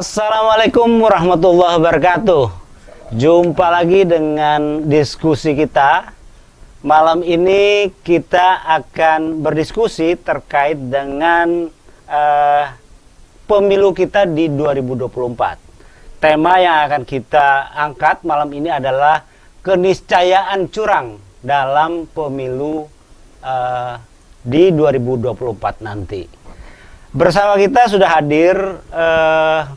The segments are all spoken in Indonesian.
Assalamualaikum warahmatullahi wabarakatuh. Jumpa lagi dengan diskusi kita. Malam ini kita akan berdiskusi terkait dengan pemilu kita di 2024. Tema yang akan kita angkat malam ini adalah keniscayaan curang dalam pemilu di 2024 nanti. Bersama kita sudah hadir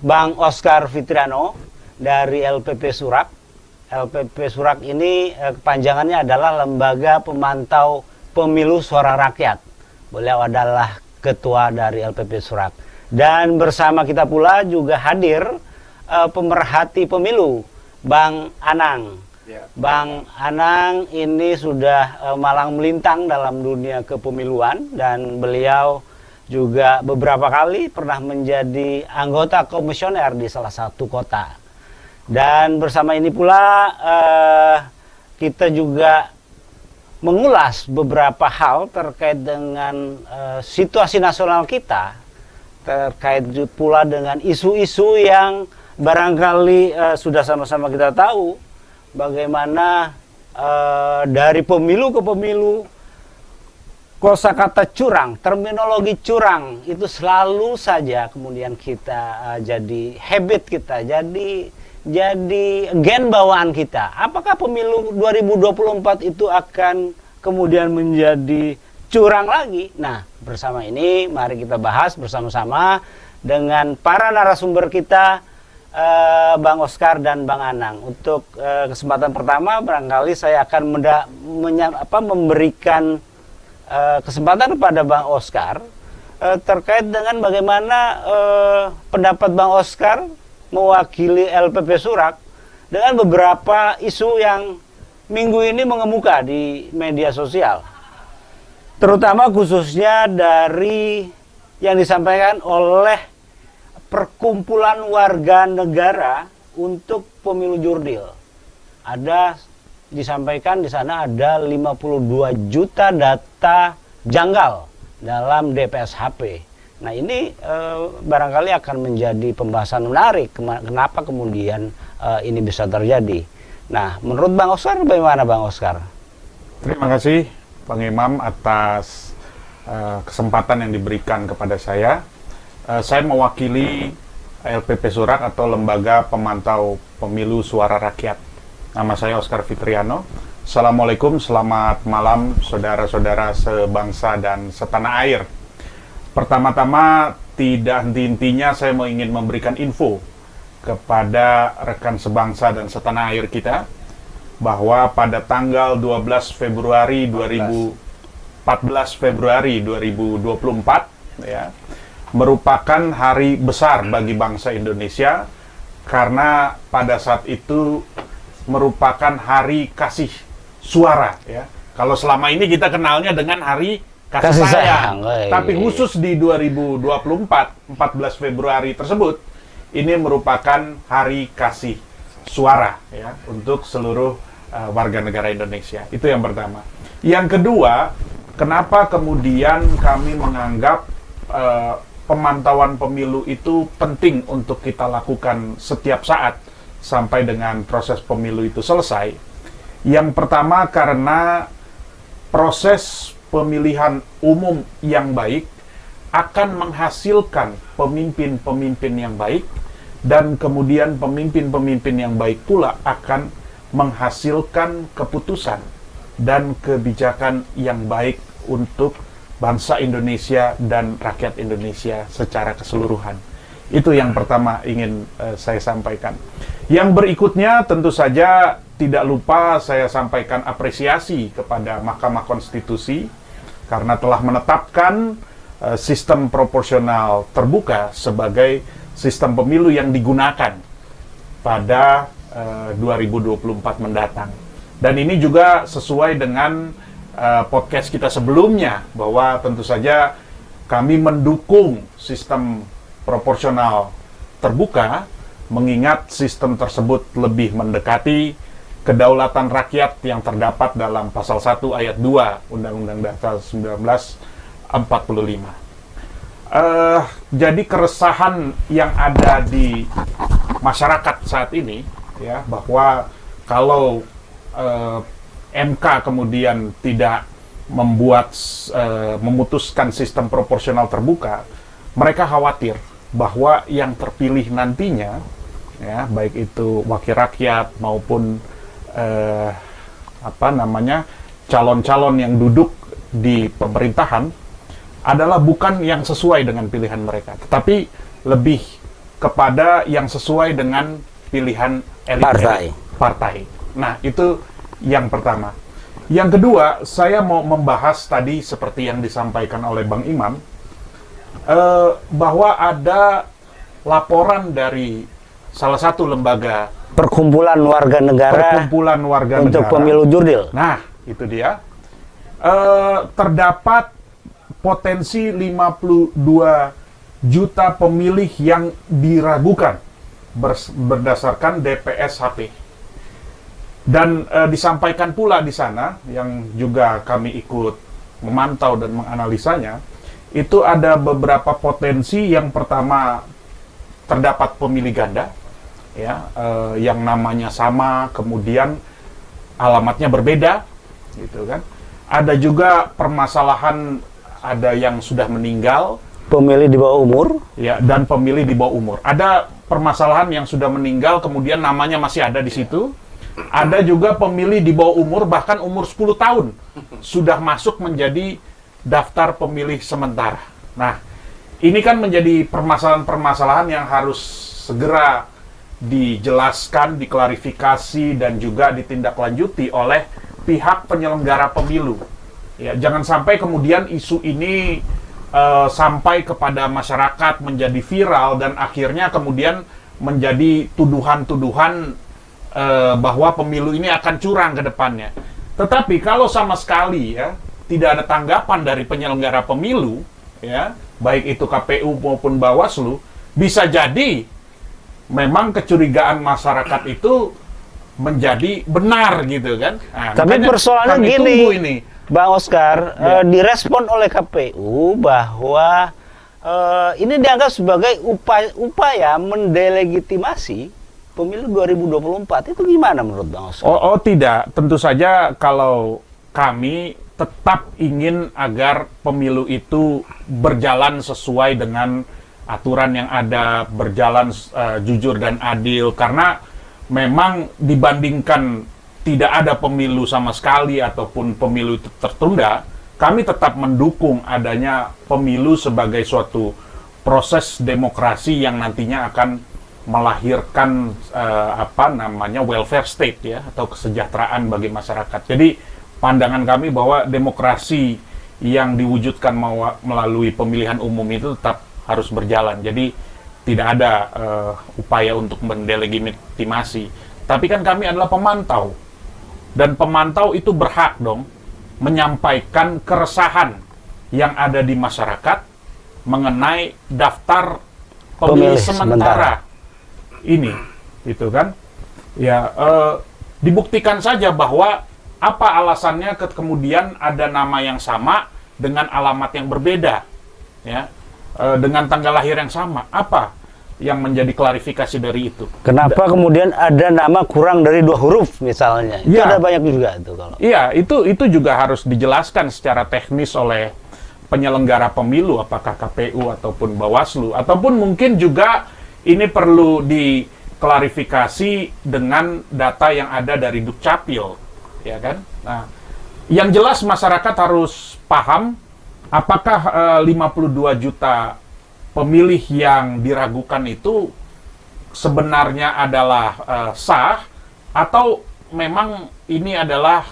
Bang Oscar Fitriano dari LPP Surak. LPP Surak ini kepanjangannya adalah Lembaga Pemantau Pemilu Suara Rakyat. Beliau adalah ketua dari LPP Surak. Dan bersama kita pula juga hadir pemerhati pemilu, Bang Anang. Ya. Bang Anang ini sudah malang melintang dalam dunia kepemiluan dan beliau juga beberapa kali pernah menjadi anggota komisioner di salah satu kota. Dan bersama ini pula kita juga mengulas beberapa hal terkait dengan situasi nasional kita, terkait pula dengan isu-isu yang barangkali sudah sama-sama kita tahu bagaimana dari pemilu ke pemilu kosakata curang, terminologi curang itu selalu saja kemudian kita jadi habit kita, jadi gen bawaan kita. Apakah pemilu 2024 itu akan kemudian menjadi curang lagi? Nah, bersama ini mari kita bahas bersama-sama dengan para narasumber kita, Bang Oscar dan Bang Anang. Untuk kesempatan pertama barangkali saya akan memberikan kesempatan kepada Bang Oscar terkait dengan bagaimana pendapat Bang Oscar mewakili LPP Surak dengan beberapa isu yang minggu ini mengemuka di media sosial, terutama khususnya dari yang disampaikan oleh perkumpulan warga negara untuk pemilu jurdil. Ada disampaikan di sana ada 52 juta data janggal dalam DPSHP. Nah ini barangkali akan menjadi pembahasan menarik. Kenapa kemudian ini bisa terjadi? Nah menurut Bang Oscar bagaimana Bang Oscar? Terima kasih Bang Imam atas kesempatan yang diberikan kepada saya. Saya mewakili LPP Surak atau Lembaga Pemantau Pemilu Suara Rakyat. Nama saya Oscar Fitriano. Assalamualaikum, selamat malam saudara-saudara sebangsa dan setanah air. Pertama-tama, tidak henti-hentinya saya ingin memberikan info kepada rekan sebangsa dan setanah air kita bahwa pada tanggal 14 Februari 2024 ya, merupakan hari besar bagi bangsa Indonesia karena pada saat itu merupakan hari kasih suara ya. Kalau selama ini kita kenalnya dengan hari kasih sayang. Tapi khusus di 2024 14 Februari tersebut ini merupakan hari kasih suara ya untuk seluruh warga negara Indonesia. Itu yang pertama. Yang kedua, kenapa kemudian kami menganggap pemantauan pemilu itu penting untuk kita lakukan setiap saat sampai dengan proses pemilu itu selesai. Yang pertama karena proses pemilihan umum yang baik akan menghasilkan pemimpin-pemimpin yang baik, dan kemudian pemimpin-pemimpin yang baik pula akan menghasilkan keputusan dan kebijakan yang baik untuk bangsa Indonesia dan rakyat Indonesia secara keseluruhan. Itu yang pertama ingin saya sampaikan. Yang berikutnya tentu saja tidak lupa saya sampaikan apresiasi kepada Mahkamah Konstitusi karena telah menetapkan sistem proporsional terbuka sebagai sistem pemilu yang digunakan pada 2024 mendatang. Dan ini juga sesuai dengan podcast kita sebelumnya bahwa tentu saja kami mendukung sistem proporsional terbuka, mengingat sistem tersebut lebih mendekati kedaulatan rakyat yang terdapat dalam pasal 1 ayat 2 Undang-Undang Dasar 1945. Jadi keresahan yang ada di masyarakat saat ini, ya, bahwa kalau MK kemudian tidak memutuskan sistem proporsional terbuka, mereka khawatir bahwa yang terpilih nantinya, ya, baik itu wakil rakyat maupun calon-calon yang duduk di pemerintahan adalah bukan yang sesuai dengan pilihan mereka, tetapi lebih kepada yang sesuai dengan pilihan elit partai. Nah, itu yang pertama. Yang kedua, saya mau membahas tadi seperti yang disampaikan oleh Bang Imam, bahwa ada laporan dari salah satu lembaga Perkumpulan Warga Negara untuk Pemilu Jurdil. Nah, itu dia. Terdapat potensi 52 juta pemilih yang diragukan berdasarkan DPS-HP. Dan disampaikan pula di sana, yang juga kami ikut memantau dan menganalisanya, itu ada beberapa potensi. Yang pertama, terdapat pemilih ganda, ya, yang namanya sama, kemudian alamatnya berbeda, gitu kan. Ada juga permasalahan, ada yang sudah meninggal, pemilih di bawah umur, ya, dan pemilih di bawah umur. Ada permasalahan yang sudah meninggal, kemudian namanya masih ada di situ. Ada juga pemilih di bawah umur, bahkan umur 10 tahun, sudah masuk menjadi daftar pemilih sementara. Nah, ini kan menjadi permasalahan-permasalahan yang harus segera dijelaskan, diklarifikasi, dan juga ditindaklanjuti oleh pihak penyelenggara pemilu. Ya, jangan sampai kemudian isu ini sampai kepada masyarakat, menjadi viral, dan akhirnya kemudian menjadi tuduhan-tuduhan bahwa pemilu ini akan curang ke depannya. Tetapi kalau sama sekali, ya, tidak ada tanggapan dari penyelenggara pemilu, ya, baik itu KPU maupun Bawaslu, bisa jadi memang kecurigaan masyarakat itu menjadi benar, gitu kan. Nah, tapi persoalannya gini, ini, Bang Oscar, direspon oleh KPU bahwa ini dianggap sebagai upaya mendelegitimasi pemilu 2024. Itu gimana menurut Bang Oscar? Oh tidak, tentu saja kalau kami tetap ingin agar pemilu itu berjalan sesuai dengan aturan yang ada, berjalan jujur dan adil, karena memang dibandingkan tidak ada pemilu sama sekali ataupun pemilu itu tertunda, kami tetap mendukung adanya pemilu sebagai suatu proses demokrasi yang nantinya akan melahirkan welfare state, ya, atau kesejahteraan bagi masyarakat. Jadi pandangan kami bahwa demokrasi yang diwujudkan melalui pemilihan umum itu tetap harus berjalan. Jadi tidak ada upaya untuk mendelegitimasi. Tapi kan kami adalah pemantau, dan pemantau itu berhak dong menyampaikan keresahan yang ada di masyarakat mengenai daftar pemilih sementara ini, gitu kan. Ya, dibuktikan saja bahwa apa alasannya kemudian ada nama yang sama dengan alamat yang berbeda, ya, dengan tanggal lahir yang sama. Apa yang menjadi klarifikasi dari itu? Kenapa kemudian ada nama kurang dari 2 huruf misalnya? Itu ada banyak juga itu kalau. Iya, itu juga harus dijelaskan secara teknis oleh penyelenggara pemilu, apakah KPU ataupun Bawaslu, ataupun mungkin juga ini perlu diklarifikasi dengan data yang ada dari Dukcapil, ya kan? Nah, yang jelas masyarakat harus paham apakah 52 juta pemilih yang diragukan itu sebenarnya adalah sah, atau memang ini adalah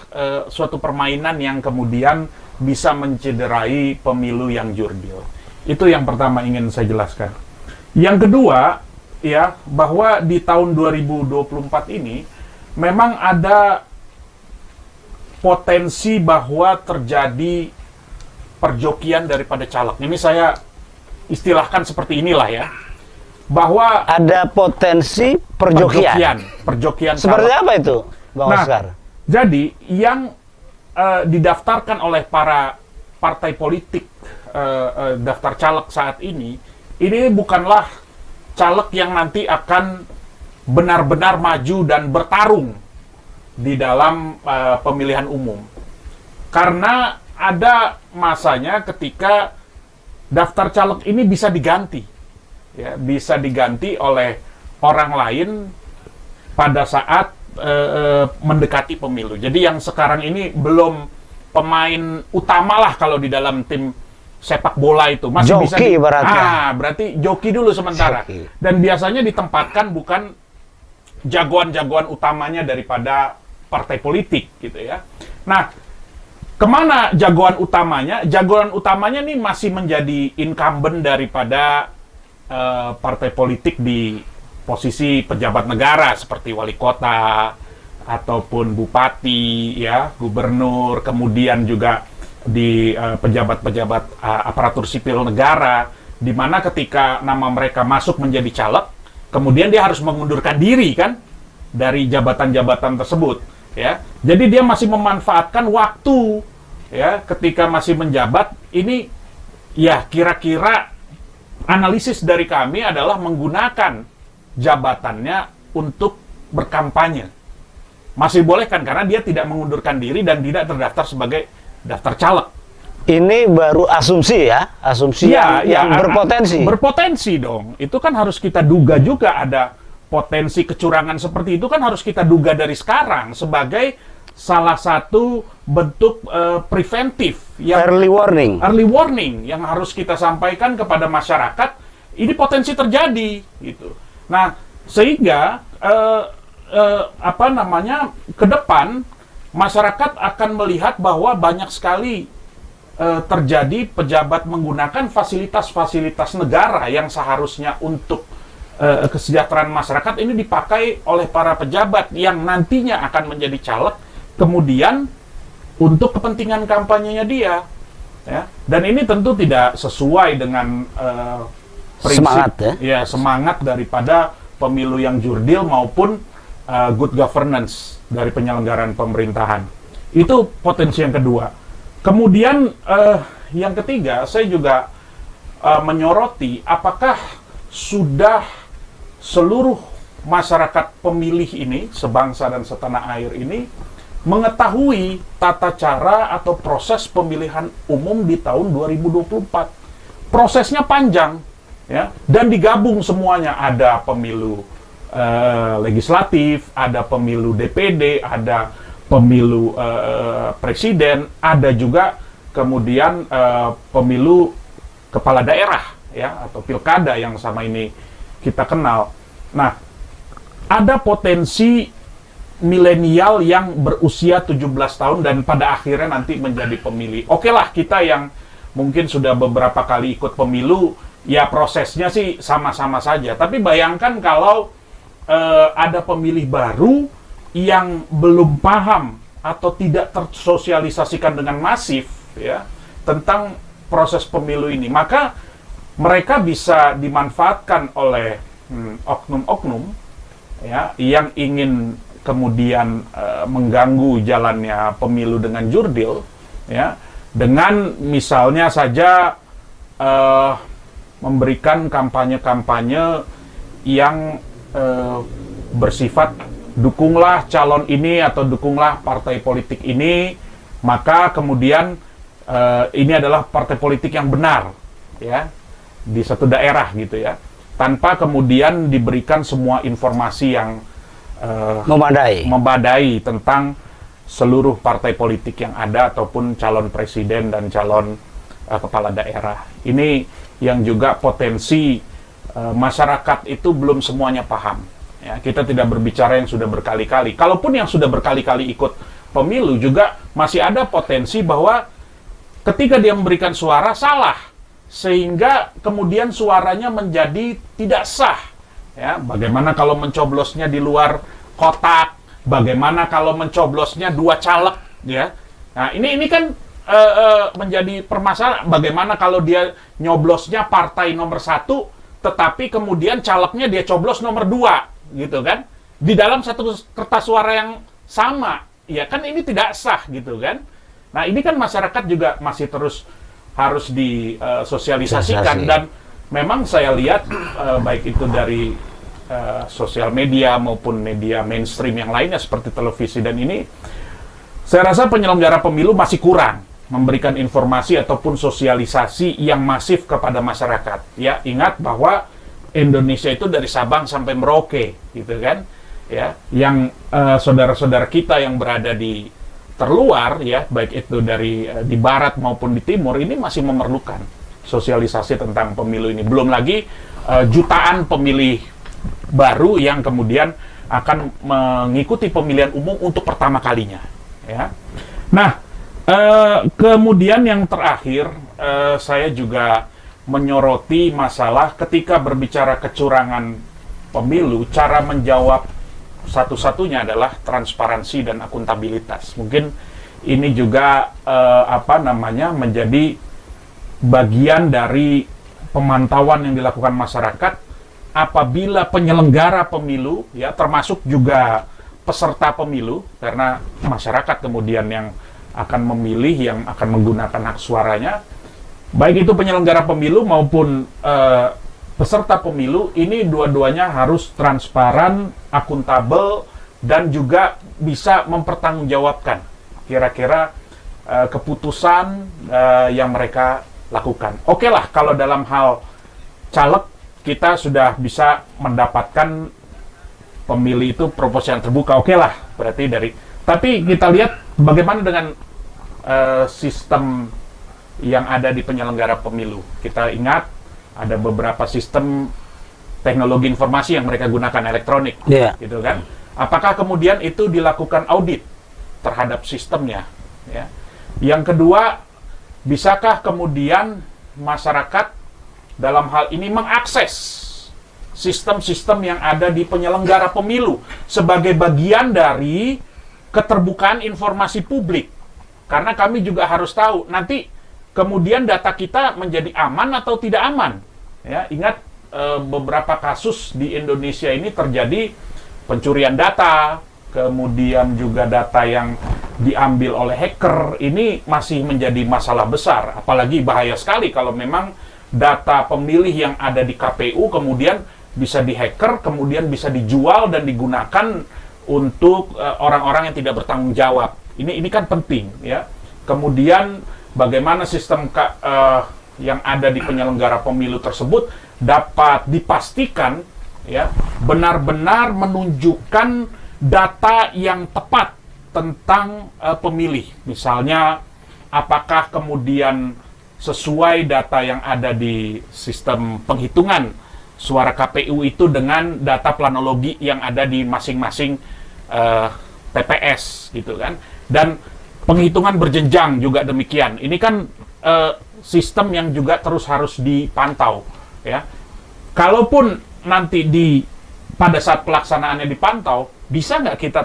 suatu permainan yang kemudian bisa mencederai pemilu yang jurdil. Itu yang pertama ingin saya jelaskan. Yang kedua, ya, bahwa di tahun 2024 ini memang ada potensi bahwa terjadi perjokian daripada caleg. Ini saya istilahkan seperti inilah, ya, bahwa ada potensi perjokian. Perjokian seperti caleg. apa itu, Bang Oscar? Jadi yang didaftarkan oleh para partai politik daftar caleg saat ini bukanlah caleg yang nanti akan benar-benar maju dan bertarung di dalam pemilihan umum. Karena ada masanya ketika daftar caleg ini bisa diganti, ya, bisa diganti oleh orang lain pada saat mendekati pemilu. Jadi yang sekarang ini belum pemain utama lah kalau di dalam tim sepak bola itu, masih joki, bisa berarti joki dulu sementara. Joki. Dan biasanya ditempatkan bukan jagoan-jagoan utamanya daripada partai politik gitu ya. Nah, kemana jagoan utamanya? Jagoan utamanya nih masih menjadi incumbent daripada partai politik di posisi pejabat negara seperti wali kota ataupun bupati, ya, gubernur, kemudian juga di pejabat-pejabat aparatur sipil negara, di mana ketika nama mereka masuk menjadi caleg, kemudian dia harus mengundurkan diri kan dari jabatan-jabatan tersebut, ya. Jadi dia masih memanfaatkan waktu, ya, ketika masih menjabat ini, ya, kira-kira analisis dari kami adalah menggunakan jabatannya untuk berkampanye. Masih boleh kan, karena dia tidak mengundurkan diri dan tidak terdaftar sebagai daftar caleg. Ini baru asumsi ya, asumsi yang berpotensi. Berpotensi dong. Itu kan harus kita duga juga, ada potensi kecurangan seperti itu kan harus kita duga dari sekarang sebagai salah satu bentuk preventif yang early warning yang harus kita sampaikan kepada masyarakat. Ini potensi terjadi gitu. Nah, sehingga ke depan masyarakat akan melihat bahwa banyak sekali terjadi pejabat menggunakan fasilitas-fasilitas negara yang seharusnya untuk kesejahteraan masyarakat ini dipakai oleh para pejabat yang nantinya akan menjadi caleg, kemudian untuk kepentingan kampanyenya dia, ya. Dan ini tentu tidak sesuai dengan prinsip semangat daripada pemilu yang jurdil maupun good governance dari penyelenggaraan pemerintahan. Itu potensi yang kedua. Kemudian yang ketiga, saya juga menyoroti apakah sudah seluruh masyarakat pemilih ini, sebangsa dan setanah air ini, mengetahui tata cara atau proses pemilihan umum di tahun 2024. Prosesnya panjang, ya, dan digabung semuanya. Ada pemilu legislatif, ada pemilu DPD, ada pemilu presiden, ada juga kemudian pemilu kepala daerah, ya, atau pilkada yang sama ini kita kenal. Nah, ada potensi milenial yang berusia 17 tahun dan pada akhirnya nanti menjadi pemilih. Oke lah, kita yang mungkin sudah beberapa kali ikut pemilu, ya prosesnya sih sama-sama saja. Tapi bayangkan kalau ada pemilih baru yang belum paham atau tidak tersosialisasikan dengan masif, ya, tentang proses pemilu ini, maka mereka bisa dimanfaatkan oleh oknum-oknum, ya, yang ingin kemudian mengganggu jalannya pemilu dengan jurdil, ya, dengan misalnya saja memberikan kampanye-kampanye yang bersifat dukunglah calon ini atau dukunglah partai politik ini, maka kemudian ini adalah partai politik yang benar, ya, di satu daerah gitu, ya, tanpa kemudian diberikan semua informasi yang memadai tentang seluruh partai politik yang ada ataupun calon presiden dan calon kepala daerah. Ini yang juga potensi masyarakat itu belum semuanya paham. Ya, kita tidak berbicara yang sudah berkali-kali. Kalaupun yang sudah berkali-kali ikut pemilu juga masih ada potensi bahwa ketika dia memberikan suara salah, sehingga kemudian suaranya menjadi tidak sah. Ya, bagaimana kalau mencoblosnya di luar kotak? Bagaimana kalau mencoblosnya 2 caleg? Ya, nah ini kan menjadi permasalahan. Bagaimana kalau dia nyoblosnya partai nomor 1, tetapi kemudian calegnya dia coblos nomor 2, gitu kan? Di dalam satu kertas suara yang sama, ya kan ini tidak sah, gitu kan? Nah, ini kan masyarakat juga masih terus harus disosialisasikan. Sosialisasi. Dan memang saya lihat baik itu dari sosial media maupun media mainstream yang lainnya seperti televisi dan ini, saya rasa penyelenggara pemilu masih kurang memberikan informasi ataupun sosialisasi yang masif kepada masyarakat. Ya, ingat bahwa Indonesia itu dari Sabang sampai Merauke, gitu kan? Ya, yang saudara-saudara kita yang berada di terluar, ya, baik itu dari di barat maupun di timur, ini masih memerlukan sosialisasi tentang pemilu ini. Belum lagi jutaan pemilih baru yang kemudian akan mengikuti pemilihan umum untuk pertama kalinya. Ya, nah. Kemudian yang terakhir, saya juga menyoroti masalah ketika berbicara kecurangan pemilu, cara menjawab satu-satunya adalah transparansi dan akuntabilitas. Mungkin ini juga menjadi bagian dari pemantauan yang dilakukan masyarakat apabila penyelenggara pemilu, ya termasuk juga peserta pemilu, karena masyarakat kemudian yang akan memilih, yang akan menggunakan hak suaranya, baik itu penyelenggara pemilu maupun peserta pemilu, ini dua-duanya harus transparan, akuntabel, dan juga bisa mempertanggungjawabkan kira-kira keputusan yang mereka lakukan. Oke lah, kalau dalam hal caleg, kita sudah bisa mendapatkan pemilih itu proporsional terbuka, oke lah, berarti dari. Tapi kita lihat bagaimana dengan sistem yang ada di penyelenggara pemilu. Kita ingat ada beberapa sistem teknologi informasi yang mereka gunakan elektronik, gitu kan? Apakah kemudian itu dilakukan audit terhadap sistemnya? Ya. Yang kedua, bisakah kemudian masyarakat dalam hal ini mengakses sistem-sistem yang ada di penyelenggara pemilu sebagai bagian dari keterbukaan informasi publik, karena kami juga harus tahu nanti kemudian data kita menjadi aman atau tidak aman. Ya, ingat beberapa kasus di Indonesia ini terjadi pencurian data, kemudian juga data yang diambil oleh hacker, ini masih menjadi masalah besar. Apalagi bahaya sekali kalau memang data pemilih yang ada di KPU kemudian bisa dihacker, kemudian bisa dijual dan digunakan untuk orang-orang yang tidak bertanggung jawab. Ini kan penting, ya. Kemudian bagaimana sistem yang ada di penyelenggara pemilu tersebut dapat dipastikan, ya, benar-benar menunjukkan data yang tepat tentang pemilih. Misalnya, apakah kemudian sesuai data yang ada di sistem penghitungan suara KPU itu dengan data planologi yang ada di masing-masing TPS, gitu kan. Dan penghitungan berjenjang juga demikian. Ini kan sistem yang juga terus harus dipantau, ya. Kalaupun nanti pada saat pelaksanaannya dipantau, bisa nggak kita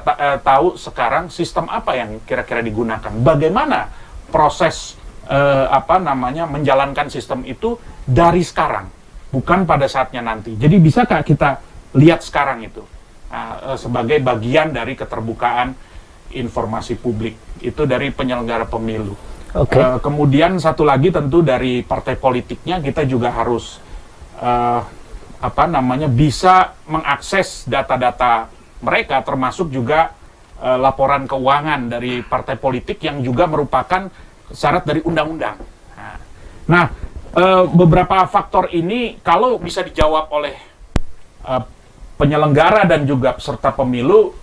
tahu sekarang sistem apa yang kira-kira digunakan? Bagaimana proses menjalankan sistem itu dari sekarang, bukan pada saatnya nanti. Jadi bisakah kita lihat sekarang itu sebagai bagian dari keterbukaan informasi publik itu dari penyelenggara pemilu. Kemudian satu lagi tentu dari partai politiknya, kita juga harus bisa mengakses data-data mereka, termasuk juga laporan keuangan dari partai politik yang juga merupakan syarat dari undang-undang. Nah, beberapa faktor ini kalau bisa dijawab oleh penyelenggara dan juga peserta pemilu,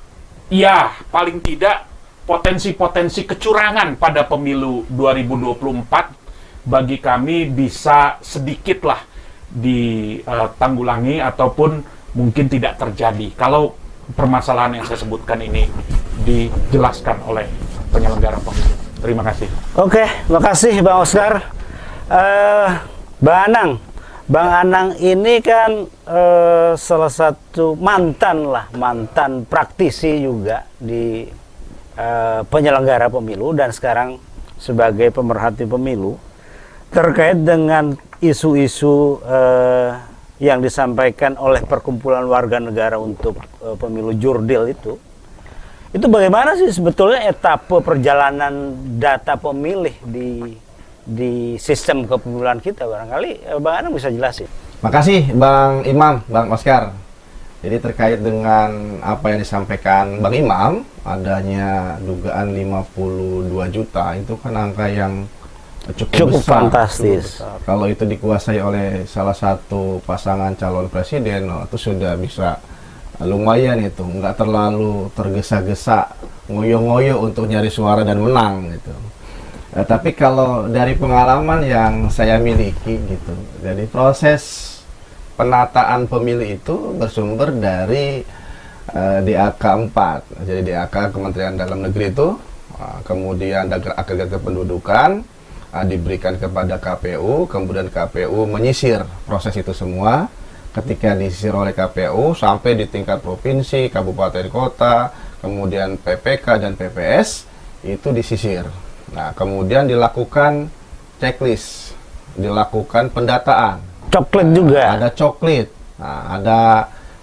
ya paling tidak potensi-potensi kecurangan pada pemilu 2024 bagi kami bisa sedikitlah ditanggulangi ataupun mungkin tidak terjadi kalau permasalahan yang saya sebutkan ini dijelaskan oleh penyelenggara pemilu. Terima kasih. Oke, makasih Bang Oscar. Bang Anang ini kan salah satu mantan praktisi juga di penyelenggara pemilu dan sekarang sebagai pemerhati pemilu terkait dengan isu-isu yang disampaikan oleh perkumpulan warga negara untuk pemilu Jurdil itu bagaimana sih sebetulnya etape perjalanan data pemilih di di sistem kepemiluan kita. Barangkali Bang Anang bisa jelasin. Makasih Bang Imam, Bang Oscar. Jadi terkait dengan apa yang disampaikan Bang Imam, adanya dugaan 52 juta, itu kan angka yang cukup besar, fantastis. Kalau itu dikuasai oleh salah satu pasangan calon presiden, itu sudah bisa lumayan itu, nggak terlalu tergesa-gesa, ngoyo-ngoyo untuk nyari suara dan menang gitu. Tapi kalau dari pengalaman yang saya miliki gitu, jadi proses penataan pemilih itu bersumber dari DAK 4. Jadi DAK Kementerian Dalam Negeri itu, kemudian agregat kependudukan diberikan kepada KPU, kemudian KPU menyisir proses itu semua. Ketika disisir oleh KPU sampai di tingkat provinsi, kabupaten kota, kemudian PPK dan PPS itu disisir. Nah, kemudian dilakukan checklist, dilakukan pendataan. Coklat juga. Ada coklit. Nah, ada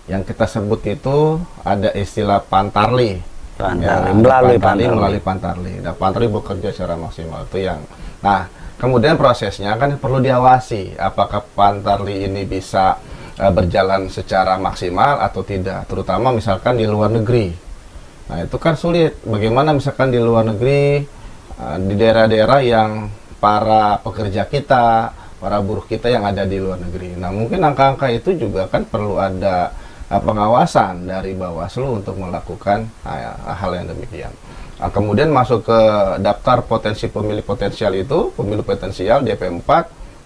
yang kita sebut itu ada istilah pantarli. Melalui pantarli. Nah, pantarli bekerja secara maksimal itu yang. Nah, kemudian prosesnya kan perlu diawasi. Apakah pantarli ini bisa berjalan secara maksimal atau tidak, terutama misalkan di luar negeri. Nah, itu kan sulit. Bagaimana misalkan di luar negeri, di daerah-daerah yang para pekerja kita, para buruh kita yang ada di luar negeri. Nah, mungkin angka-angka itu juga kan perlu ada pengawasan dari Bawaslu untuk melakukan hal yang demikian. Nah, kemudian masuk ke daftar potensi pemilih potensial itu, pemilih potensial DP4.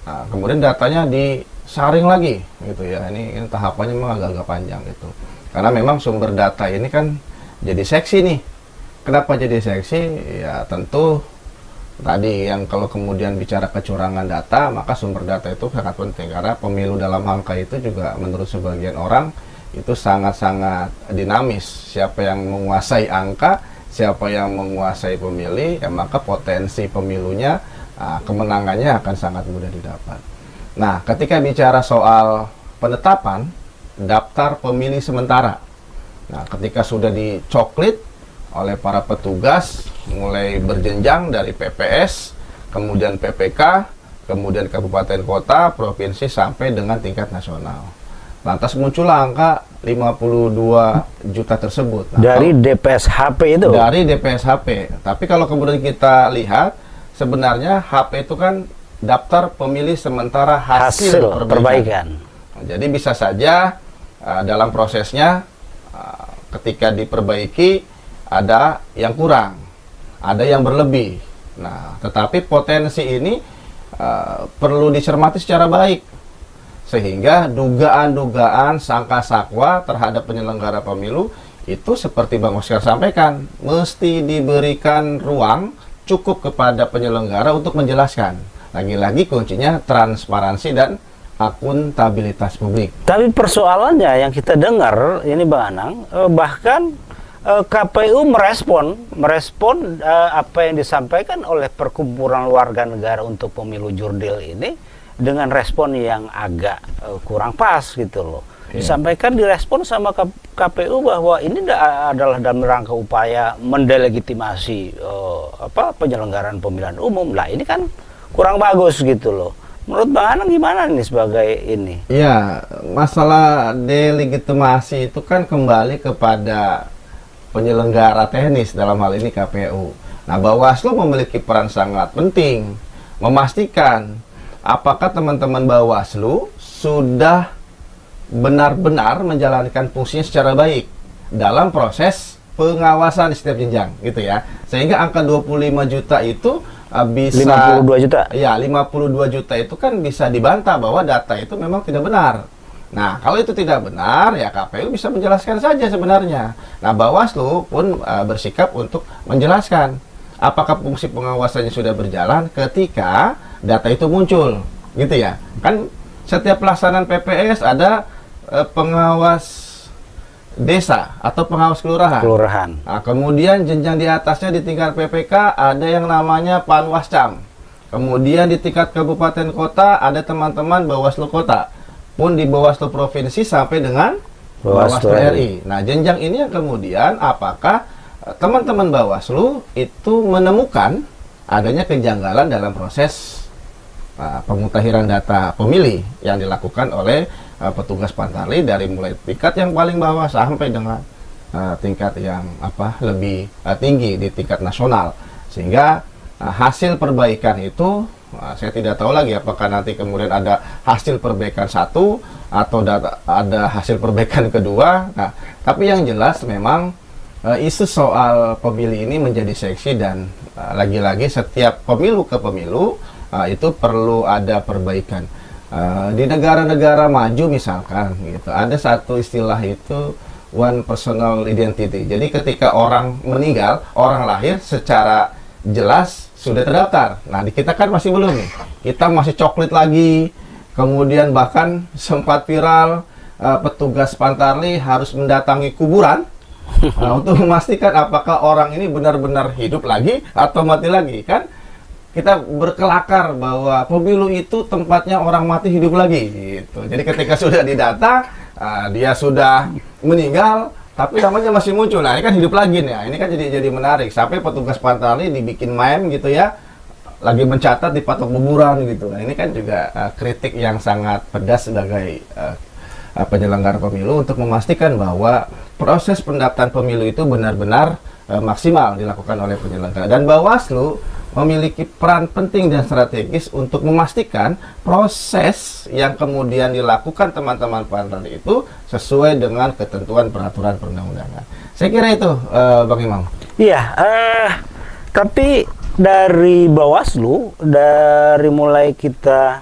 Nah, kemudian datanya disaring lagi gitu ya. Ini tahapannya memang agak-agak panjang gitu. Karena memang sumber data ini kan jadi seksi nih. Kenapa jadi seksi? Ya tentu tadi yang kalau kemudian bicara kecurangan data, maka sumber data itu sangat penting karena pemilu dalam angka itu juga menurut sebagian orang itu sangat-sangat dinamis. Siapa yang menguasai angka, siapa yang menguasai pemilih, ya maka potensi pemilunya, kemenangannya akan sangat mudah didapat. Nah, ketika bicara soal penetapan daftar pemilih sementara, nah ketika sudah dicoklit oleh para petugas mulai berjenjang dari PPS, kemudian PPK, kemudian kabupaten kota, provinsi sampai dengan tingkat nasional. Lantas muncullah angka 52 juta tersebut. Nah, dari DPSHP itu. Dari DPSHP. Tapi kalau kemudian kita lihat sebenarnya HP itu kan daftar pemilih sementara hasil perbaikan. Nah, jadi bisa saja dalam prosesnya ketika diperbaiki ada yang kurang, ada yang berlebih. Nah, tetapi potensi ini perlu dicermati secara baik, sehingga dugaan-dugaan sangka-sakwa terhadap penyelenggara pemilu itu seperti Bang Oscar sampaikan, mesti diberikan ruang cukup kepada penyelenggara untuk menjelaskan. Lagi-lagi kuncinya transparansi dan akuntabilitas publik. Tapi persoalannya yang kita dengar ini Bang Anang, bahkan KPU merespon apa yang disampaikan oleh perkumpulan warga negara untuk pemilu jurdil ini dengan respon yang agak kurang pas gitu loh. Disampaikan direspon sama KPU bahwa ini adalah dalam rangka upaya mendelegitimasi penyelenggaraan pemilihan umum. Lah ini kan kurang bagus gitu loh. Menurut Bang Anang gimana nih sebagai ini? Ya, masalah delegitimasi itu kan kembali kepada penyelenggara teknis, dalam hal ini KPU. Nah, Bawaslu memiliki peran sangat penting memastikan apakah teman-teman Bawaslu sudah benar-benar menjalankan fungsinya secara baik dalam proses pengawasan di setiap jenjang gitu ya. Sehingga angka 25 juta itu bisa 52 juta. Ya, 52 juta itu kan bisa dibantah bahwa data itu memang tidak benar. Nah, kalau itu tidak benar, ya KPU bisa menjelaskan saja sebenarnya. Nah, Bawaslu pun bersikap untuk menjelaskan apakah fungsi pengawasannya sudah berjalan ketika data itu muncul, gitu ya. Kan setiap pelaksanaan PPS ada pengawas desa atau pengawas kelurahan. Nah, kemudian jenjang di atasnya di tingkat PPK ada yang namanya Panwascam. Kemudian di tingkat kabupaten kota ada teman-teman Bawaslu kota. Pun di Bawaslu provinsi sampai dengan Bawaslu RI. Nah, jenjang ini yang kemudian apakah teman-teman Bawaslu itu menemukan adanya kejanggalan dalam proses pemutahiran data pemilih yang dilakukan oleh petugas Pantarlih dari mulai tingkat yang paling bawah sampai dengan tingkat yang lebih tinggi di tingkat nasional, sehingga hasil perbaikan itu saya tidak tahu lagi apakah nanti kemudian ada hasil perbaikan satu atau ada hasil perbaikan kedua. Nah, tapi yang jelas memang isu soal pemilih ini menjadi seksi, dan lagi-lagi setiap pemilu ke pemilu itu perlu ada perbaikan. Di negara-negara maju misalkan gitu, ada satu istilah itu one personal identity. Jadi ketika orang meninggal, orang lahir secara jelas sudah terdaftar. Nah, di kita kan masih belum nih. Kita masih coklit lagi. Kemudian bahkan sempat viral petugas Pantarlih harus mendatangi kuburan untuk memastikan apakah orang ini benar-benar hidup lagi atau mati lagi. Kan kita berkelakar bahwa pemilu itu tempatnya orang mati hidup lagi gitu. Jadi ketika sudah didata, dia sudah meninggal, tapi namanya masih muncul. Nah, ini kan hidup lagi nih. Ini kan jadi menarik. Sampai petugas Pantarlih dibikin meme gitu ya, lagi mencatat di patok kuburan gitu. Nah, ini kan juga kritik yang sangat pedas sebagai penyelenggara pemilu untuk memastikan bahwa proses pendaftaran pemilu itu benar-benar maksimal dilakukan oleh penyelenggara. Dan Bawaslu memiliki peran penting dan strategis untuk memastikan proses yang kemudian dilakukan teman-teman Pantarlih itu sesuai dengan ketentuan peraturan perundang-undangan. Saya kira itu, Bang Imam. Iya, tapi dari Bawaslu, dari mulai kita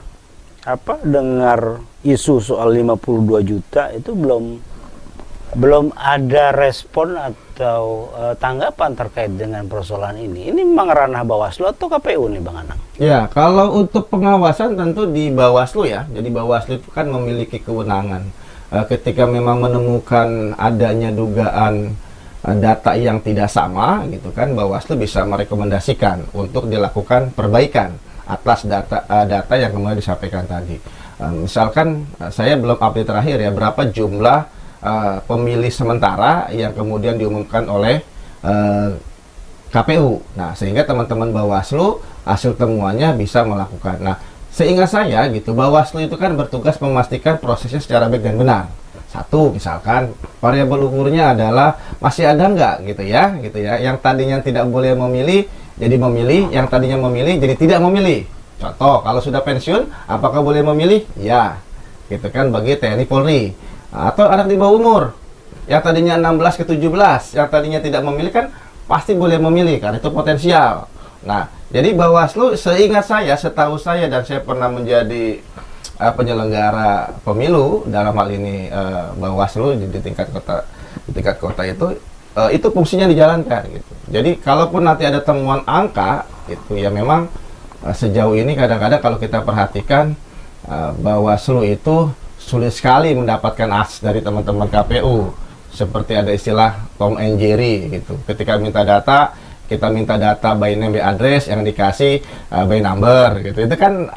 dengar isu soal 52 juta itu belum ada respon atau tanggapan terkait dengan persoalan ini. Ini memang ranah Bawaslu atau KPU nih, Bang Anang? Ya, kalau untuk pengawasan tentu di Bawaslu ya. Jadi Bawaslu itu kan memiliki kewenangan. Ketika memang menemukan adanya dugaan data yang tidak sama gitu kan, Bawaslu bisa merekomendasikan untuk dilakukan perbaikan atas data yang kemudian disampaikan tadi. Misalkan saya belum update terakhir ya, berapa jumlah pemilih sementara yang kemudian diumumkan oleh KPU. Nah, sehingga teman-teman Bawaslu hasil temuannya bisa melakukan. Nah, seingat saya gitu, Bawaslu itu kan bertugas memastikan prosesnya secara baik dan benar. Satu, misalkan variabel ukurnya adalah masih ada nggak gitu ya, yang tadinya tidak boleh memilih jadi memilih, yang tadinya memilih jadi tidak memilih. Contoh, kalau sudah pensiun, apakah boleh memilih? Ya, gitu kan, bagi TNI Polri. Atau anak di bawah umur yang tadinya 16 ke 17 yang tadinya tidak memilih kan pasti boleh memilih karena itu potensial. Nah, jadi Bawaslu seingat saya, setahu saya, dan saya pernah menjadi penyelenggara pemilu dalam hal ini Bawaslu di tingkat kota itu fungsinya dijalankan gitu. Jadi kalaupun nanti ada temuan angka itu ya memang sejauh ini kadang-kadang kalau kita perhatikan Bawaslu itu sulit sekali mendapatkan akses dari teman-teman KPU. Seperti ada istilah Tom and Jerry gitu. Ketika minta data, kita minta data by name by address, yang dikasih by number gitu. Itu kan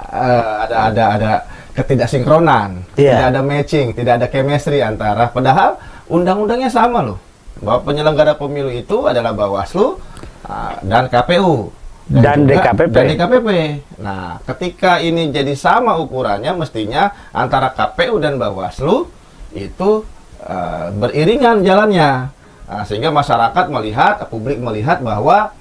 ada ketidaksinkronan, tidak ada matching, tidak ada chemistry antara, padahal undang-undangnya sama loh. Bahwa penyelenggara pemilu itu adalah Bawaslu dan KPU. Dan DKPP. Nah, ketika ini jadi sama ukurannya, mestinya antara KPU dan Bawaslu itu beriringan jalannya. Nah, sehingga masyarakat melihat, publik melihat bahwa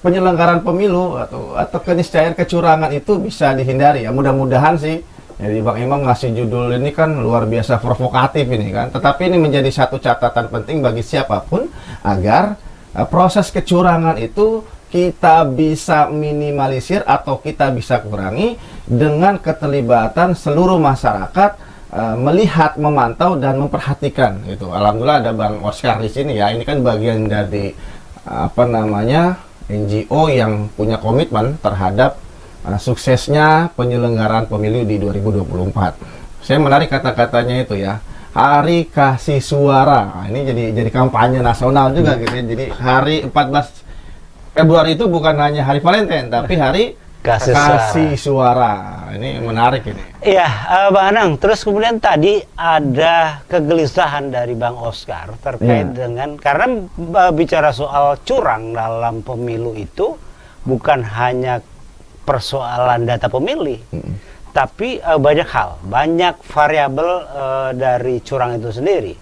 penyelenggaraan pemilu atau keniscayaan kecurangan itu bisa dihindari. Ya, mudah-mudahan sih. Jadi Bang Imam ngasih judul ini kan luar biasa provokatif ini kan. Tetapi ini menjadi satu catatan penting bagi siapapun agar proses kecurangan itu kita bisa minimalisir atau kita bisa kurangi dengan keterlibatan seluruh masyarakat melihat, memantau dan memperhatikan itu. Alhamdulillah ada Bang Oscar di sini ya. Ini kan bagian dari NGO yang punya komitmen terhadap suksesnya penyelenggaraan pemilu di 2024. Saya menarik kata-katanya itu ya. Hari Kasih Suara. Nah, ini jadi kampanye nasional juga gitu ya. Jadi hari 14 Februari itu bukan hanya hari Valentine, tapi hari kasih suara. Ini menarik ini. Iya, Bang Anang. Terus kemudian tadi ada kegelisahan dari Bang Oscar terkait dengan, karena bicara soal curang dalam pemilu itu bukan hanya persoalan data pemilih, tapi banyak hal, banyak variabel dari curang itu sendiri.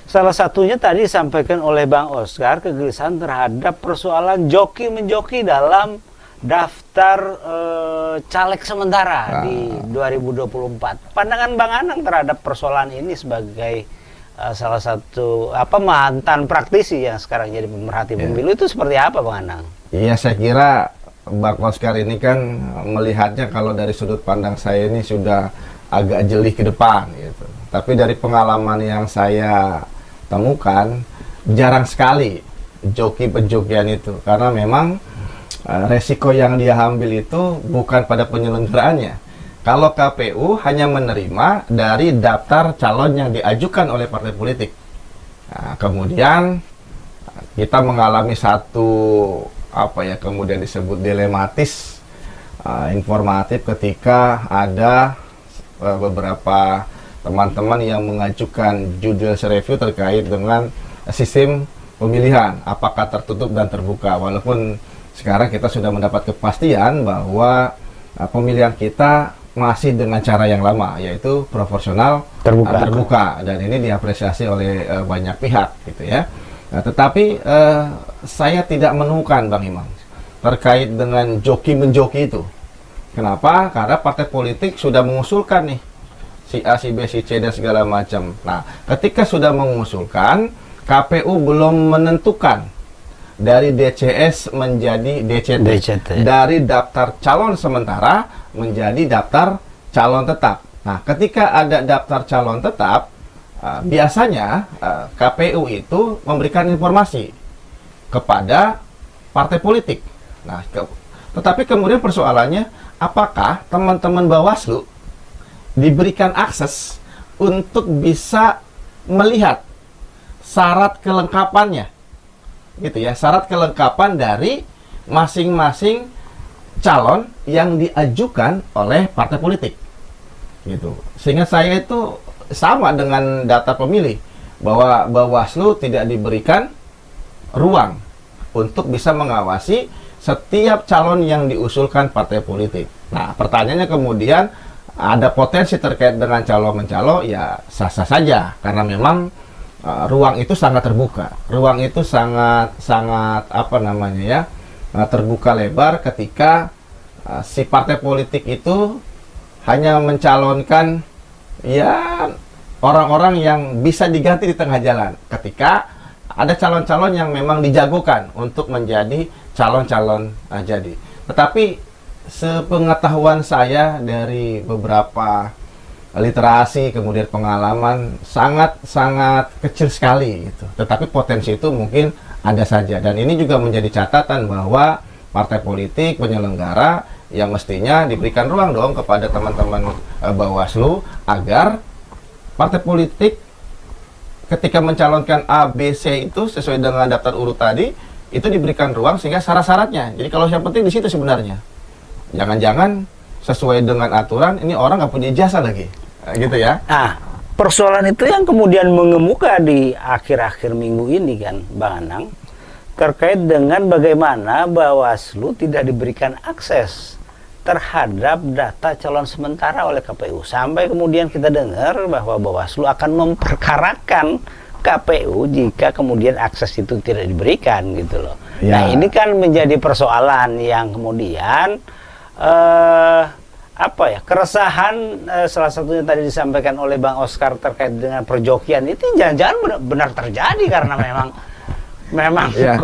Salah satunya tadi disampaikan oleh Bang Oscar, kegelisahan terhadap persoalan joki-menjoki dalam daftar caleg sementara di 2024. Pandangan Bang Anang terhadap persoalan ini sebagai salah satu mantan praktisi yang sekarang jadi pemerhati pemilu itu seperti apa, Bang Anang? Iya, saya kira Bang Oscar ini kan melihatnya kalau dari sudut pandang saya ini sudah agak jeli ke depan gitu. Tapi dari pengalaman yang saya temukan, jarang sekali joki-penjokian itu, karena memang resiko yang dia ambil itu bukan pada penyelenggaraannya. Kalau KPU hanya menerima dari daftar calon yang diajukan oleh partai politik. Nah, kemudian kita mengalami satu kemudian disebut dilematis informatif ketika ada beberapa teman-teman yang mengajukan judicial review terkait dengan sistem pemilihan, apakah tertutup dan terbuka. Walaupun sekarang kita sudah mendapat kepastian bahwa pemilihan kita masih dengan cara yang lama, yaitu proporsional terbuka, dan ini diapresiasi oleh banyak pihak gitu ya. Nah, tetapi saya tidak menemukan, Bang Imam, terkait dengan joki-menjoki itu. Kenapa? Karena partai politik sudah mengusulkan nih si A, si B, si C dan segala macam. Nah, ketika sudah mengusulkan, KPU belum menentukan dari DCS menjadi DCT. Dari daftar calon sementara menjadi daftar calon tetap. Nah, ketika ada daftar calon tetap, biasanya KPU itu memberikan informasi kepada partai politik. Nah, tetapi kemudian persoalannya, apakah teman-teman Bawaslu diberikan akses untuk bisa melihat syarat kelengkapannya, gitu ya, syarat kelengkapan dari masing-masing calon yang diajukan oleh partai politik, gitu. Sehingga saya itu sama dengan data pemilih, bahwa Bawaslu tidak diberikan ruang untuk bisa mengawasi setiap calon yang diusulkan partai politik. Nah, pertanyaannya kemudian, ada potensi terkait dengan calon-mencalon, ya sah-sah saja, karena memang ruang itu sangat terbuka, ruang itu sangat terbuka lebar ketika si partai politik itu hanya mencalonkan ya orang-orang yang bisa diganti di tengah jalan, ketika ada calon-calon yang memang dijagokan untuk menjadi calon-calon jadi. Tetapi sepengetahuan saya dari beberapa literasi, kemudian pengalaman, sangat kecil sekali gitu. Tetapi potensi itu mungkin ada saja. Dan ini juga menjadi catatan bahwa partai politik, penyelenggara, yang mestinya diberikan ruang dong kepada teman-teman Bawaslu agar partai politik ketika mencalonkan A, B, C itu sesuai dengan daftar urut tadi, itu diberikan ruang sehingga syarat-syaratnya. Jadi kalau yang penting di situ sebenarnya. Jangan-jangan sesuai dengan aturan, ini orang nggak punya ijazah lagi, gitu ya. Nah, persoalan itu yang kemudian mengemuka di akhir-akhir minggu ini kan, Bang Anang, terkait dengan bagaimana Bawaslu tidak diberikan akses terhadap data calon sementara oleh KPU. Sampai kemudian kita dengar bahwa Bawaslu akan memperkarakan KPU jika kemudian akses itu tidak diberikan, gitu loh. Ya. Nah, ini kan menjadi persoalan yang kemudian keresahan salah satunya tadi disampaikan oleh Bang Oscar terkait dengan perjokian itu jangan-jangan benar terjadi karena memang ya.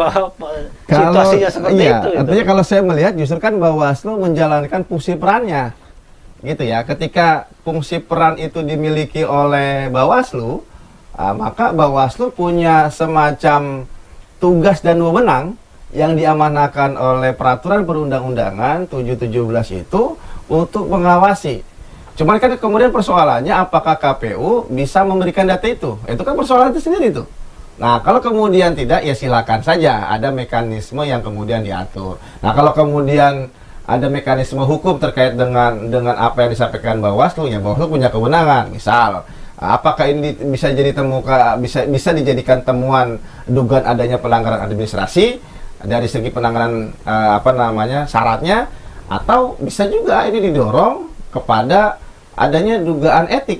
Situasinya seperti itu. Artinya kalau saya melihat justru kan Bawaslu menjalankan fungsi perannya, gitu ya. Ketika fungsi peran itu dimiliki oleh Bawaslu, maka Bawaslu punya semacam tugas dan wewenang yang diamanahkan oleh peraturan perundang-undangan 717 itu untuk mengawasi. Cuman kan kemudian persoalannya apakah KPU bisa memberikan data itu? Itu kan persoalan itu sendiri tuh. Nah, kalau kemudian tidak, ya silakan saja, ada mekanisme yang kemudian diatur. Nah, kalau kemudian ada mekanisme hukum terkait dengan apa yang disampaikan Bawaslu, ya Bawaslu punya kewenangan. Misal, apakah ini bisa jadi bisa dijadikan temuan dugaan adanya pelanggaran administrasi dari segi penanganan syaratnya, Atau bisa juga ini didorong kepada adanya dugaan etik.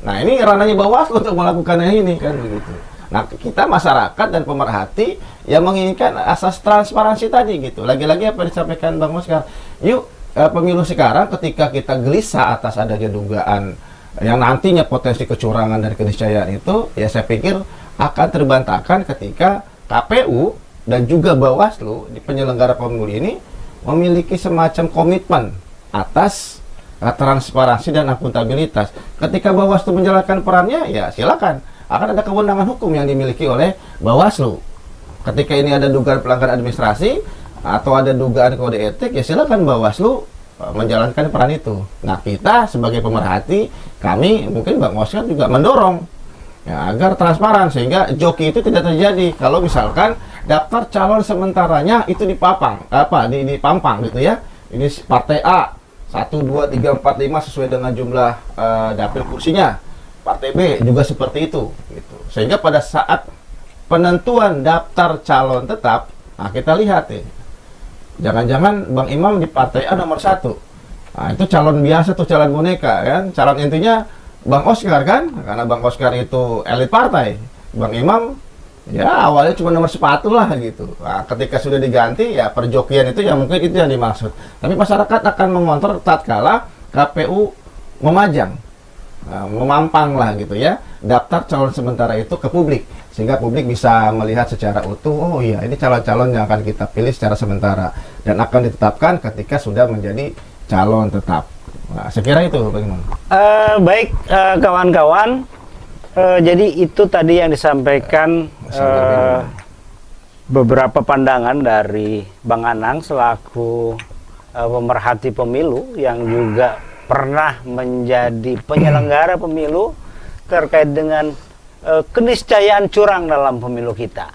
Nah, ini ranahnya Bawaslu untuk melakukan ini kan begitu. Nah, kita masyarakat dan pemerhati yang menginginkan asas transparansi tadi gitu. Lagi-lagi apa yang disampaikan Bang Oscar. Yuk, pemilu sekarang ketika kita gelisah atas adanya dugaan yang nantinya potensi kecurangan dan keniscayaan itu, ya saya pikir akan terbantahkan ketika KPU dan juga Bawaslu di penyelenggara pemilu ini memiliki semacam komitmen atas transparansi dan akuntabilitas. Ketika Bawaslu menjalankan perannya, ya silakan. Akan ada kewenangan hukum yang dimiliki oleh Bawaslu. Ketika ini ada dugaan pelanggaran administrasi atau ada dugaan kode etik, ya silakan Bawaslu menjalankan peran itu. Nah, kita sebagai pemerhati, kami mungkin Bang Oscar juga mendorong ya, agar transparan sehingga joki itu tidak terjadi. Kalau misalkan daftar calon sementaranya itu dipampang gitu ya. Ini partai A 1, 2, 3, 4, 5 sesuai dengan jumlah dapil kursinya. Partai B juga seperti itu gitu. Sehingga pada saat penentuan daftar calon tetap, nah kita lihat ya. Jangan-jangan Bang Imam di partai A nomor 1. Nah, itu calon biasa tuh, calon boneka kan. Calon intinya Bang Oscar kan, karena Bang Oscar itu elit partai. Bang Imam ya awalnya cuma nomor sepatu lah gitu. Nah, ketika sudah diganti ya perjokian itu ya mungkin itu yang dimaksud. Tapi masyarakat akan mengontrol tatkala KPU memajang, memampang lah gitu ya, daftar calon sementara itu ke publik. Sehingga publik bisa melihat secara utuh, oh iya ini calon-calon yang akan kita pilih secara sementara. Dan akan ditetapkan ketika sudah menjadi calon tetap. Nah, saya kira itu bagaimana? Baik kawan-kawan, jadi itu tadi yang disampaikan beberapa pandangan dari Bang Anang selaku pemerhati pemilu yang juga pernah menjadi penyelenggara pemilu terkait dengan keniscayaan curang dalam pemilu kita.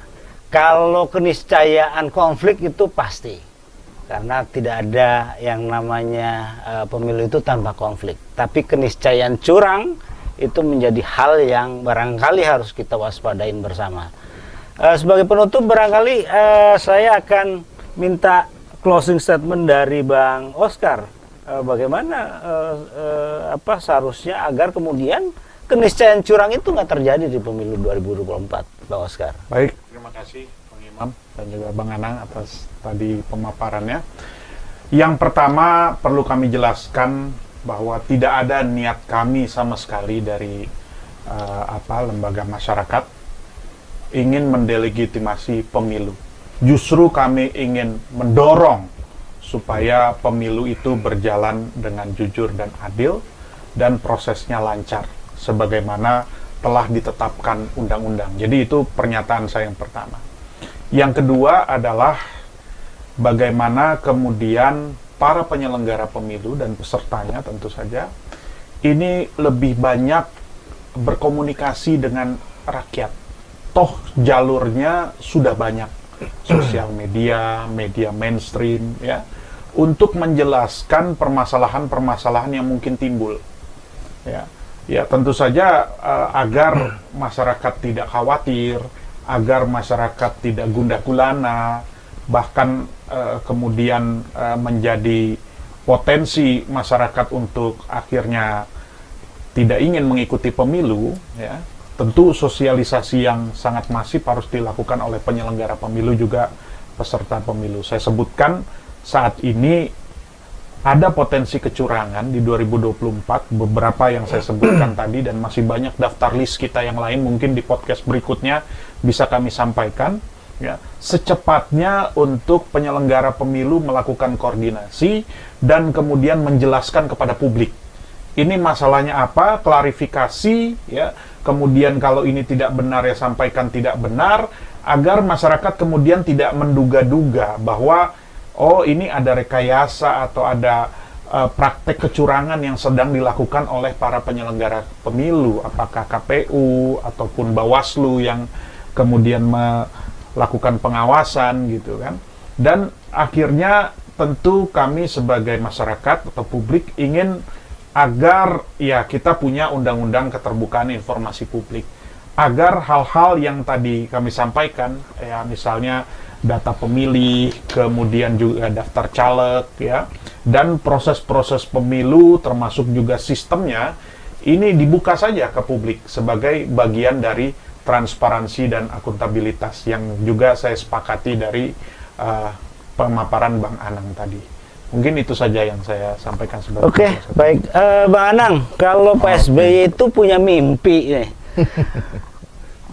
Kalau keniscayaan konflik itu pasti, karena tidak ada yang namanya pemilu itu tanpa konflik. Tapi keniscayaan curang itu menjadi hal yang barangkali harus kita waspadain bersama. Sebagai penutup barangkali saya akan minta closing statement dari Bang Oscar. Bagaimana seharusnya agar kemudian keniscayaan curang itu nggak terjadi di pemilu 2024, Bang Oscar. Baik, terima kasih Bang Imam dan juga Bang Anang atas tadi pemaparannya. Yang pertama perlu kami jelaskan bahwa tidak ada niat kami sama sekali dari lembaga masyarakat ingin mendelegitimasi pemilu. Justru kami ingin mendorong supaya pemilu itu berjalan dengan jujur dan adil dan prosesnya lancar sebagaimana telah ditetapkan undang-undang. Jadi itu pernyataan saya yang pertama. Yang kedua adalah bagaimana kemudian para penyelenggara pemilu dan pesertanya tentu saja ini lebih banyak berkomunikasi dengan rakyat. Toh jalurnya sudah banyak, sosial media, media mainstream ya, untuk menjelaskan permasalahan-permasalahan yang mungkin timbul. Ya, tentu saja agar masyarakat tidak khawatir, agar masyarakat tidak gundah gulana, bahkan kemudian menjadi potensi masyarakat untuk akhirnya tidak ingin mengikuti pemilu, ya. Tentu sosialisasi yang sangat masif harus dilakukan oleh penyelenggara pemilu juga peserta pemilu. Saya sebutkan saat ini ada potensi kecurangan di 2024, beberapa yang saya sebutkan tadi, dan masih banyak daftar list kita yang lain, mungkin di podcast berikutnya bisa kami sampaikan. Ya, secepatnya untuk penyelenggara pemilu melakukan koordinasi dan kemudian menjelaskan kepada publik. Ini masalahnya apa, klarifikasi, ya. Kemudian kalau ini tidak benar ya sampaikan tidak benar, agar masyarakat kemudian tidak menduga-duga bahwa oh ini ada rekayasa atau ada praktek kecurangan yang sedang dilakukan oleh para penyelenggara pemilu, apakah KPU ataupun Bawaslu yang kemudian melakukan pengawasan gitu kan. Dan akhirnya tentu kami sebagai masyarakat atau publik ingin agar ya kita punya undang-undang keterbukaan informasi publik, agar hal-hal yang tadi kami sampaikan ya misalnya data pemilih, kemudian juga daftar caleg, ya, dan proses-proses pemilu termasuk juga sistemnya ini dibuka saja ke publik sebagai bagian dari transparansi dan akuntabilitas yang juga saya sepakati dari pemaparan Bang Anang tadi. Mungkin itu saja yang saya sampaikan sebagai. Oke, baik, Bang Anang, kalau Pak SBY itu punya mimpi nih.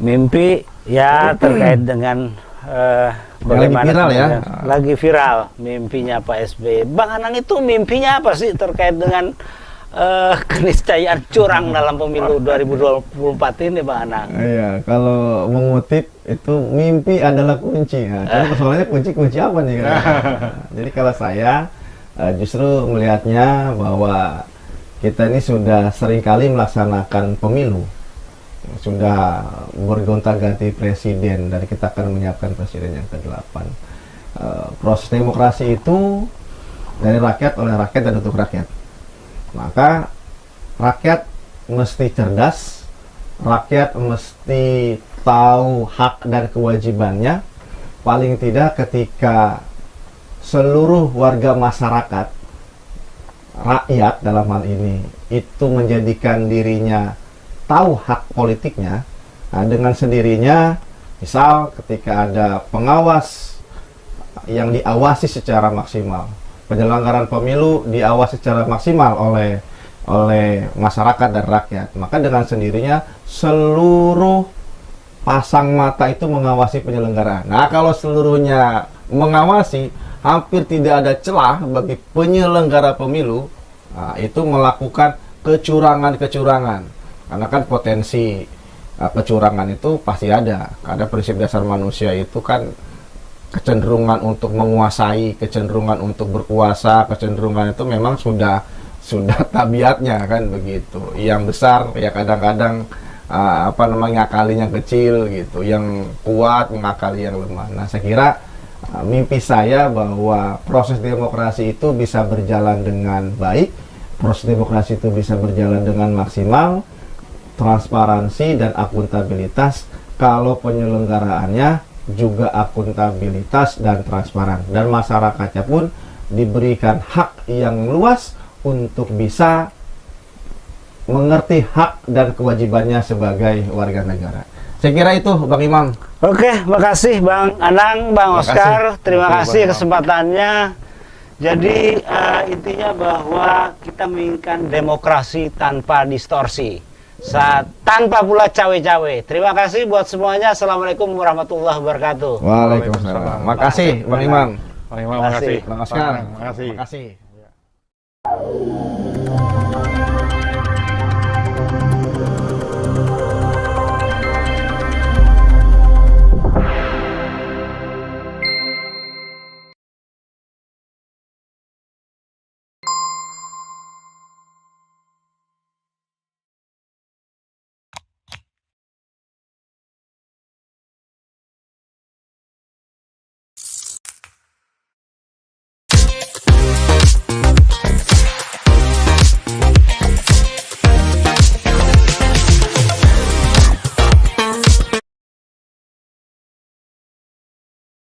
Mimpi ya terkait dengan bagaimana lagi viral ya, lagi viral mimpinya Pak SBY. Bang Anang itu mimpinya apa sih terkait dengan keniscayaan curang dalam pemilu 2024 ini, Bang Anang? Iya, kalau mengutip itu mimpi adalah kunci. Nah, karena persoalannya kunci apa nih? Jadi kalau saya justru melihatnya bahwa kita ini sudah seringkali melaksanakan pemilu, sudah bergonta-ganti presiden, dan kita akan menyiapkan presiden yang ke-8. Proses demokrasi itu dari rakyat, oleh rakyat, dan untuk rakyat. Maka rakyat mesti cerdas, rakyat mesti tahu hak dan kewajibannya. Paling tidak ketika seluruh warga masyarakat, rakyat dalam hal ini, itu menjadikan dirinya tahu hak politiknya, nah, dengan sendirinya, misal ketika ada pengawas yang diawasi secara maksimal, penyelenggaraan pemilu diawasi secara maksimal oleh masyarakat dan rakyat, maka dengan sendirinya seluruh pasang mata itu mengawasi penyelenggaraan. Nah, kalau seluruhnya mengawasi, hampir tidak ada celah bagi penyelenggara pemilu itu melakukan kecurangan-kecurangan. Karena kan potensi kecurangan itu pasti ada. Karena prinsip dasar manusia itu kan kecenderungan untuk menguasai, kecenderungan untuk berkuasa, kecenderungan itu memang sudah tabiatnya kan begitu. Yang besar ya kadang-kadang ngakali yang kecil gitu, yang kuat mengakali yang lemah. Nah, saya kira mimpi saya bahwa proses demokrasi itu bisa berjalan dengan baik, proses demokrasi itu bisa berjalan dengan maksimal, transparansi dan akuntabilitas kalau penyelenggaraannya juga akuntabilitas dan transparan, dan masyarakatnya pun diberikan hak yang luas untuk bisa mengerti hak dan kewajibannya sebagai warga negara. Saya kira itu, Bang Imam. Oke, makasih Bang Anang, Bang Oscar, terima kasih kesempatannya. Jadi intinya bahwa kita menginginkan demokrasi tanpa distorsi, tanpa pula cawe-cawe. Terima kasih buat semuanya. Assalamualaikum warahmatullahi wabarakatuh. Waalaikumsalam. Makasih Bang Imam. Bang Imam, makasih. Bang Oscar, makasih. makasih.